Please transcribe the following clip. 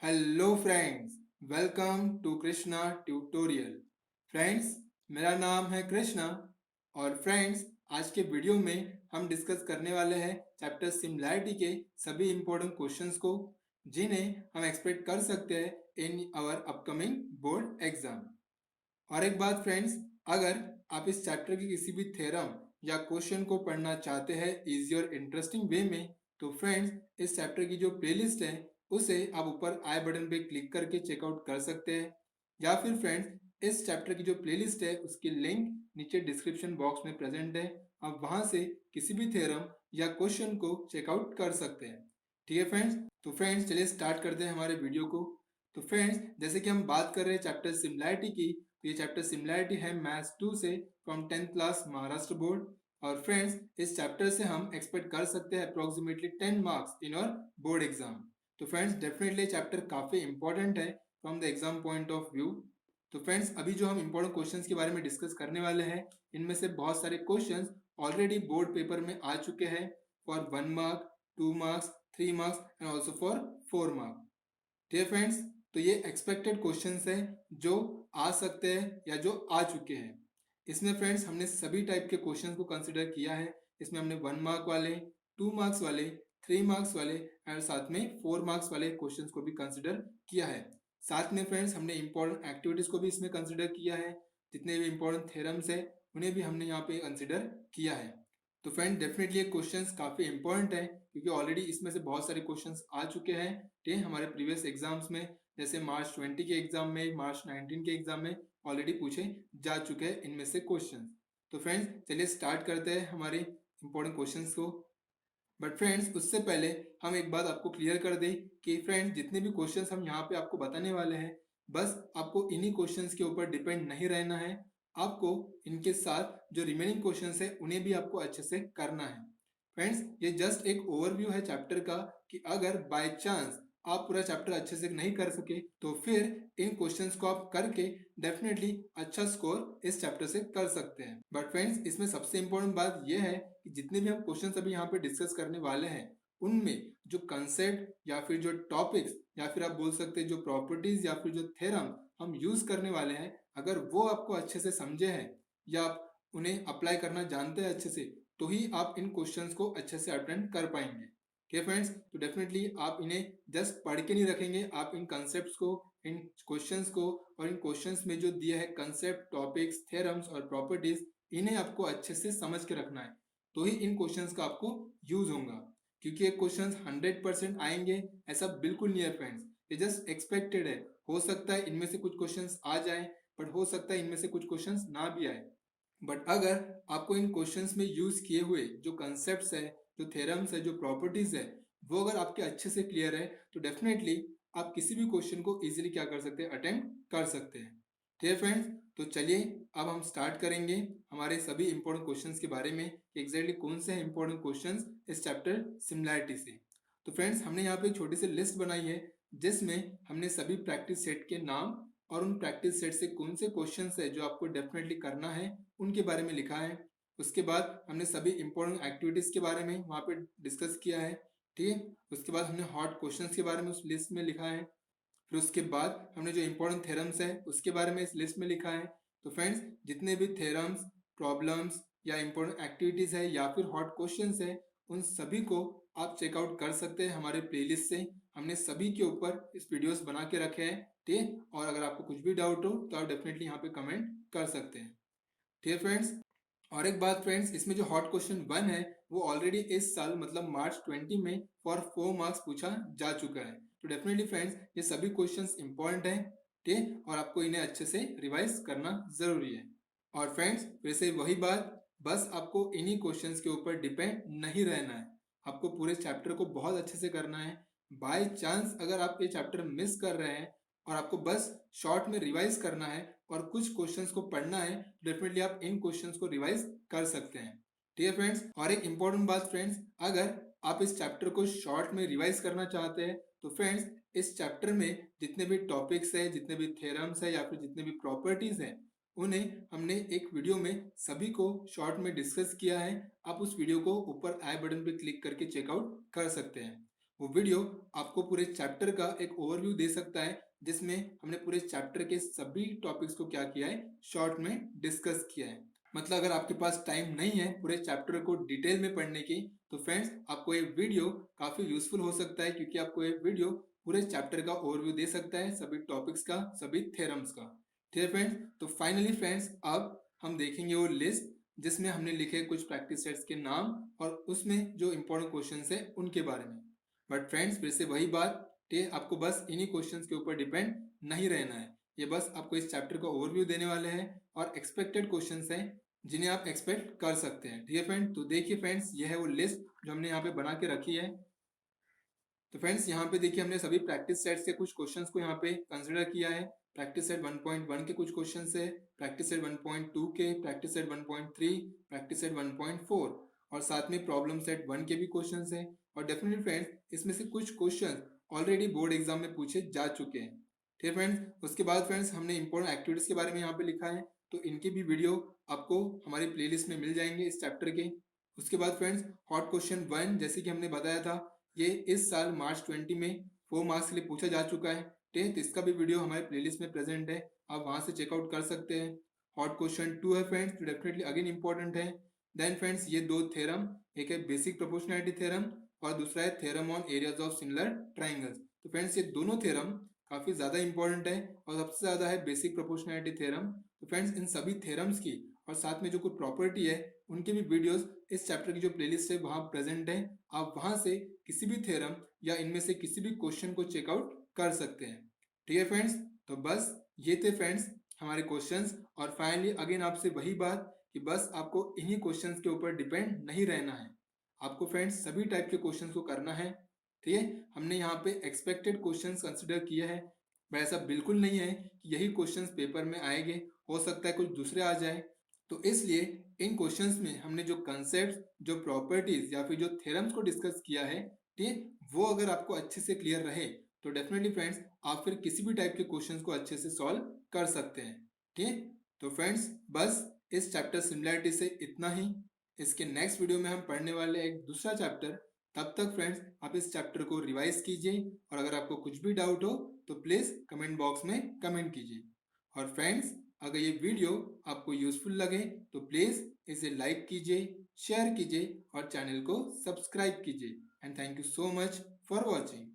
Hello friends, welcome to Krishna tutorial. Friends, मेरा नाम है कृष्णा और फ्रेंड्स आज के वीडियो में हम डिस्कस करने वाले हैं चैप्टर सिमिलैरिटी के सभी इंपॉर्टेंट क्वेश्चंस को जिन्हें हम एक्सपेक्ट कर सकते हैं in our upcoming board exam. और एक बात फ्रेंड्स, अगर आप इस चैप्टर के किसी भी थ्योरम या क्वेश्चन को पढ़ना चाहते हैं इजी और इंटरेस्टिंग वे में, तो फ्रेंड्स इस चैप्टर की जो प्लेलिस्ट है उसे आप ऊपर आई बटन पे क्लिक करके चेकआउट कर सकते हैं, या फिर फ्रेंड्स इस चैप्टर की जो प्लेलिस्ट है उसकी लिंक नीचे डिस्क्रिप्शन बॉक्स में प्रेजेंट है। आप वहां से किसी भी थ्योरम या क्वेश्चन को चेकआउट कर सकते हैं। ठीक है फ्रेंड्स, तो फ्रेंड्स चलिए स्टार्ट करते हैं हमारे वीडियो को। तो फ्रेंड्स जैसे कि हम बात कर रहे हैं चैप्टर सिमिलैरिटी की, तो ये चैप्टर सिमिलैरिटी है मैथ्स 2 से from 10th class Maharashtra board. और फ्रेंड्स इस चैप्टर से हम एक्सपेक्ट कर सकते हैं अप्रोक्सीमेटली 10 मार्क्स इन और बोर्ड एग्जाम। तो फ्रेंड्स डेफिनेटली चैप्टर काफी इंपॉर्टेंट है from the exam point of view. तो फ्रेंड्स अभी जो हम इंपॉर्टेंट क्वेश्चंस के बारे में डिस्कस करने वाले हैं, इनमें से बहुत सारे क्वेश्चंस ऑलरेडी बोर्ड पेपर में आ चुके हैं for 1 mark, 2 marks, 3 marks and also for 4 mark. ठीक है फ्रेंड्स, तो ये एक्सपेक्टेड क्वेश्चंस है जो आ सकते हैं या जो आ चुके हैं। इसमें फ्रेंड्स हमने सभी टाइप के क्वेश्चंस को कंसिडर किया है। इसमें हमने 1 मार्क वाले, 2 मार्क्स वाले, 3 मार्क्स वाले और साथ में 4 मार्क्स वाले क्वेश्चंस को भी कंसिडर किया है। साथ में फ्रेंड्स हमने इंपॉर्टेंट एक्टिविटीज को भी इसमें कंसिडर किया है। जितने भी इंपॉर्टेंट थ्योरम्स है उन्हें भी हमने यहाँ पे कंसिडर किया है। तो फ्रेंड डेफिनेटली ये क्वेश्चंस काफी इंपॉर्टेंट है क्योंकि ऑलरेडी इसमें से बहुत सारे क्वेश्चंस आ चुके हैं ठीक है हमारे प्रीवियस एग्जाम्स में। जैसे मार्च 20 के एग्जाम में, मार्च 19 के एग्जाम में ऑलरेडी पूछे जा चुके हैं इनमें से क्वेश्चंस। तो फ्रेंड्स चलिए स्टार्ट करते हैं हमारे इंपॉर्टेंट क्वेश्चंस को। बट फ्रेंड्स उससे पहले हम एक बात आपको क्लियर कर दें कि फ्रेंड्स जितने भी क्वेश्चंस हम यहाँ पे आपको बताने वाले हैं, बस आपको इन्हीं क्वेश्चंस के ऊपर डिपेंड नहीं रहना है। आपको इनके साथ जो रिमेनिंग क्वेश्चंस है उन्हें भी आपको अच्छे से करना है। फ्रेंड्स ये जस्ट एक ओवरव्यू है चैप्टर का कि अगर बाय चांस आप पूरा चैप्टर अच्छे से नहीं कर सके तो फिर इन क्वेश्चंस को आप करके डेफिनेटली अच्छा स्कोर इस चैप्टर से कर सकते हैं। बट फ्रेंड्स इसमें सबसे इंपॉर्टेंट बात यह है कि जितने भी हम क्वेश्चंस अभी यहाँ पे डिस्कस करने वाले हैं उनमें जो कंसेप्ट या फिर जो टॉपिक्स या फिर आप बोल सकते हैं जो प्रॉपर्टीज या फिर जो थ्योरम हम यूज करने वाले हैं, अगर वो आपको अच्छे से समझे हैं या आप उन्हें अप्लाई करना जानते हैं अच्छे से, तो ही आप इन क्वेश्चंस को अच्छे से अटेंड कर पाएंगे। ठीक फ्रेंड्स, तो डेफिनेटली आप इन्हें जस्ट पढ़ के नहीं रखेंगे, आप इन कंसेप्ट्स को, इन क्वेश्चंस को और इन क्वेश्चंस में जो दिया है कंसेप्ट, टॉपिक्स, थ्योरम्स और प्रॉपर्टीज, इन्हें आपको अच्छे से समझ के रखना है, तो ही इन क्वेश्चंस का आपको यूज होगा। क्योंकि ये क्वेश्चंस 100% आएंगे ऐसा बिल्कुल नहीं है फ्रेंड्स, ये जस्ट एक्सपेक्टेड है। हो सकता है इनमें से कुछ क्वेश्चंस आ जाए, बट हो सकता है इनमें से कुछ क्वेश्चंस ना भी आए। बट अगर आपको इन क्वेश्चंस में यूज किए हुए जो कंसेप्ट्स है, जो थ्योरम्स है, जो प्रॉपर्टीज है, वो अगर आपके अच्छे से क्लियर है तो डेफिनेटली आप किसी भी क्वेश्चन को इजीली क्या कर सकते हैं, अटेम्प्ट कर सकते हैं। ठीक है फ्रेंड्स, तो चलिए अब हम स्टार्ट करेंगे हमारे सभी इंपॉर्टेंट क्वेश्चंस के बारे में कि एग्जैक्टली कौन से हैं इंपॉर्टेंट क्वेश्चंस इस चैप्टर सिमिलैरिटी से। तो फ्रेंड्स हमने यहाँ पे एक छोटी सी लिस्ट बनाई है जिसमें हमने सभी प्रैक्टिस सेट के नाम और उन प्रैक्टिस सेट से कौन से क्वेश्चंस है जो आपको डेफिनेटली करना है उनके बारे में लिखा है। उसके बाद हमने सभी इंपॉर्टेंट एक्टिविटीज के बारे में वहाँ पे डिस्कस किया है। ठीक है, उसके बाद हमने हॉट क्वेश्चंस के बारे में उस लिस्ट में लिखा है। फिर उसके बाद हमने जो इंपॉर्टेंट थ्योरम्स है उसके बारे में इस लिस्ट में लिखा है। तो फ्रेंड्स जितने भी थ्योरम्स, प्रॉब्लम्स या इंपॉर्टेंट एक्टिविटीज है या फिर हॉट क्वेश्चंस है, उन सभी को आप चेकआउट कर सकते हैं हमारे प्लेलिस्ट से। हमने सभी के ऊपर इस वीडियोस बना के रखे हैं। ठीक है, और अगर आपको कुछ भी डाउट हो तो आप डेफिनेटली यहाँ पे कमेंट कर सकते हैं। ठीक है फ्रेंड्स, और एक बात फ्रेंड्स, इसमें जो हॉट क्वेश्चन 1 है वो ऑलरेडी इस साल मतलब मार्च 20 में फॉर 4 मार्क्स पूछा जा चुका है। तो डेफिनेटली फ्रेंड्स ये सभी क्वेश्चंस इंपॉर्टेंट है, ठीक है, और आपको इन्हें अच्छे से रिवाइज करना जरूरी है। और फ्रेंड्स फिर से वही बात, बस आपको इन्हीं क्वेश्चंस के ऊपर डिपेंड नहीं रहना है, आपको पूरे चैप्टर को बहुत अच्छे से करना है। बाय चांस अगर आप ये चैप्टर मिस कर रहे हैं और आपको बस शॉर्ट में रिवाइज करना है और कुछ क्वेश्चंस को पढ़ना है, डेफिनेटली आप इन क्वेश्चंस को रिवाइज कर सकते हैं। ठीक है फ्रेंड्स, और एक इंपॉर्टेंट बात फ्रेंड्स, अगर आप इस चैप्टर को शॉर्ट में रिवाइज करना चाहते हैं तो फ्रेंड्स इस चैप्टर में जितने भी टॉपिक्स है, जितने भी थ्योरम्स है या फिर जितने भी प्रॉपर्टीज हैं, उन्हें हमने एक वीडियो में सभी को शॉर्ट में डिस्कस किया है। आप उस वीडियो को ऊपर आई बटन पे क्लिक करके चेकआउट कर सकते हैं। वो वीडियो आपको पूरे चैप्टर का एक ओवरव्यू दे सकता है, जिसमें हमने पूरे चैप्टर के सभी टॉपिक्स को क्या किया है, शॉर्ट में डिस्कस किया है। मतलब अगर आपके पास टाइम नहीं है पूरे चैप्टर को डिटेल में पढ़ने की, तो फ्रेंड्स आपको ये वीडियो काफी यूजफुल हो सकता है, क्योंकि आपको ये वीडियो पूरे चैप्टर का ओवरव्यू दे सकता है, सभी टॉपिक्स का, सभी थ्योरम्स का। ठीक है फ्रेंड्स, तो फाइनली फ्रेंड्स अब हम देखेंगे वो लिस्ट जिसमें हमने लिखे कुछ प्रैक्टिस सेट्स के नाम और उसमें जो इंपॉर्टेंट क्वेश्चंस है उनके बारे में। बट फ्रेंड्स फिर से वही बात कि आपको बस इन्हीं क्वेश्चंस के ऊपर डिपेंड नहीं रहना है। ये बस आपको इस चैप्टर का ओवरव्यू देने वाले हैं और एक्सपेक्टेड क्वेश्चंस हैं जिन्हें आप एक्सपेक्ट कर सकते हैं। ठीक है फ्रेंड्स, तो देखिए फ्रेंड्स ये है वो लिस्ट जो हमने यहाँ पे बना के रखी है। तो फ्रेंड्स यहाँ पे देखिए हमने सभी प्रैक्टिस सेट्स के कुछ क्वेश्चंस को यहाँ पे कंसिडर किया है। प्रैक्टिस सेट 1.1 के कुछ क्वेश्चंस है, प्रैक्टिस सेट 1.2 के, प्रैक्टिस सेट 1.3, प्रैक्टिस सेट 1.4 और साथ में प्रॉब्लम सेट 1 के भी क्वेश्चंस है। और डेफिनेटली फ्रेंड्स इसमें से कुछ क्वेश्चन ऑलरेडी बोर्ड एग्जाम में पूछे जा चुके हैं। ठीक है फ्रेंड्स, उसके बाद फ्रेंड्स हमने इंपॉर्टेंट एक्टिविटीज के बारे में यहाँ पे लिखा है, तो इनकी भी वीडियो आपको हमारी प्लेलिस्ट में मिल जाएंगे इस चैप्टर के। उसके बाद फ्रेंड्स हॉट क्वेश्चन 1 जैसे कि हमने बताया था, ये इस साल मार्च 20 में 4 मार्क्स के लिए पूछा जा चुका है। ठीक है, तो इसका भी वीडियो हमारे प्लेलिस्ट में प्रेजेंट है, आप वहां से चेकआउट कर सकते हैं। हॉट क्वेश्चन 2 है फ्रेंड्स, तो डेफिनेटली अगेन इंपॉर्टेंट है। देन फ्रेंड्स ये दो थ्योरम, एक है बेसिक प्रोपोर्शनैलिटी थ्योरम और दूसरा है theorem on areas of similar triangles. तो फ्रेंड्स ये दोनों थ्योरम काफी ज्यादा इंपॉर्टेंट है और सबसे ज्यादा है बेसिक प्रोपोर्शनैलिटी थ्योरम। तो फ्रेंड्स इन सभी थ्योरम्स की और साथ में जो कुछ प्रॉपर्टी है उनकी भी वीडियोस इस चैप्टर की जो प्लेलिस्ट है वहां प्रेजेंट है, आप वहां से किसी भी थ्योरम या इनमें से किसी भी क्वेश्चन को चेकआउट कर सकते हैं। ठीक है फ्रेंड्स, तो बस ये थे फ्रेंड्स हमारे क्वेश्चंस। और फाइनली अगेन आपसे वही बात कि बस आपको इन्हीं क्वेश्चंस के ऊपर डिपेंड नहीं रहना है, आपको फ्रेंड्स सभी टाइप के क्वेश्चंस को करना है। ठीक है, हमने यहाँ पे एक्सपेक्टेड क्वेश्चंस कंसिडर किया है, पर ऐसा बिल्कुल नहीं है कि यही क्वेश्चंस पेपर में आएंगे, हो सकता है कुछ दूसरे आ जाए। तो इसलिए इन क्वेश्चंस में हमने जो कंसेप्ट, जो प्रॉपर्टीज या फिर जो थ्योरम्स को डिस्कस किया है, ठीक है, वो अगर आपको अच्छे से क्लियर रहे तो डेफिनेटली फ्रेंड्स आप फिर किसी भी टाइप के क्वेश्चंस को अच्छे से सॉल्व कर सकते हैं। ठीक है, तो फ्रेंड्स बस इस चैप्टर सिमिलैरिटी से इतना ही। इसके नेक्स्ट वीडियो में हम पढ़ने वाले एक दूसरा चैप्टर। तब तक फ्रेंड्स आप इस चैप्टर को रिवाइज कीजिए और अगर आपको कुछ भी डाउट हो तो प्लीज कमेंट बॉक्स में कमेंट कीजिए। और फ्रेंड्स अगर ये वीडियो आपको यूजफुल लगे तो प्लीज इसे लाइक कीजिए, शेयर कीजिए और चैनल को सब्सक्राइब कीजिए। And thank you so much for watching.